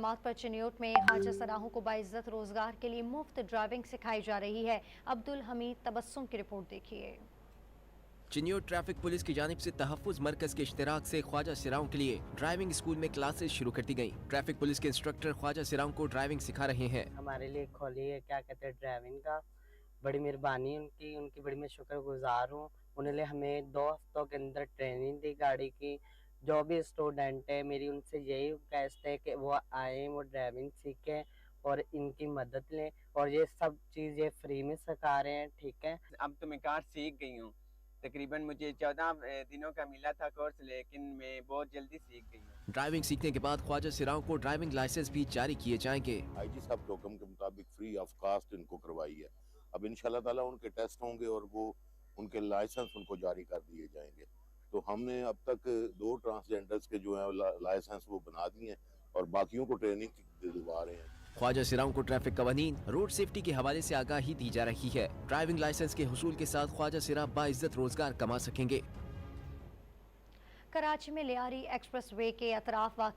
इल्जामात पर चिन्योट में ख्वाजा सराहों को बाइज्जत रोजगार के लिए मुफ्त ड्राइविंग सिखाई जा रही है। अब्दुल हमीद तबस्सुम की रिपोर्ट देखिए। चिन्योट ट्रैफिक पुलिस की जानिब से तहफ़्फ़ुज़ मरकज़ के इश्तिराक से ख्वाजा सिराओं के लिए ड्राइविंग स्कूल में क्लासेस शुरू कर दी गई। ट्रैफिक पुलिस के इंस्ट्रक्टर ख्वाजा सिराओं को ड्राइविंग सिखा रहे हैं। हमारे लिए खोली है क्या कहते हैं ड्राइविंग का, बड़ी मेहरबानी उनकी बड़ी मैं शुक्रगुजार हूँ। उन्होंने हमें 2 हफ्तों के अंदर ट्रेनिंग दी गाड़ी की। जो भी स्टूडेंट है मेरी उनसे यही रिक्वेस्ट है कि वो आए, वो ड्राइविंग सीखें और इनकी मदद लें, और ये सब चीज़ ये फ्री में सिखा रहे हैं। ठीक है, अब तो मैं कार सीख गई हूँ। तकरीबन मुझे 14 दिनों का मिला था कोर्स, लेकिन मैं बहुत जल्दी सीख गई हूँ। ड्राइविंग सीखने के बाद ख्वाजा सिराओं को ड्राइविंग लाइसेंस भी जारी किए जाएंगे। आईजी साहब के हुक्म के मुताबिक फ्री ऑफ कास्ट इनको करवाई है। अब इंशाल्लाह ताला उनके टेस्ट होंगे और वो उनके लाइसेंस उनको जारी कर दिए जाएंगे। तो हमने अब तक 2 ट्रांसजेंडर्स के जो है लाइसेंस वो बना दिए हैं और बाकियों को ट्रेनिंग दिलवा रहे हैं। ख्वाजा सिराओं को ट्रैफिक कवानीन, रोड सेफ्टी के हवाले से आगाही दी जा रही है। ड्राइविंग लाइसेंस के हुसूल के साथ ख्वाजा सिरा बाइज्जत रोजगार कमा सकेंगे। कराची में लियारी एक्सप्रेस वे के अतराफ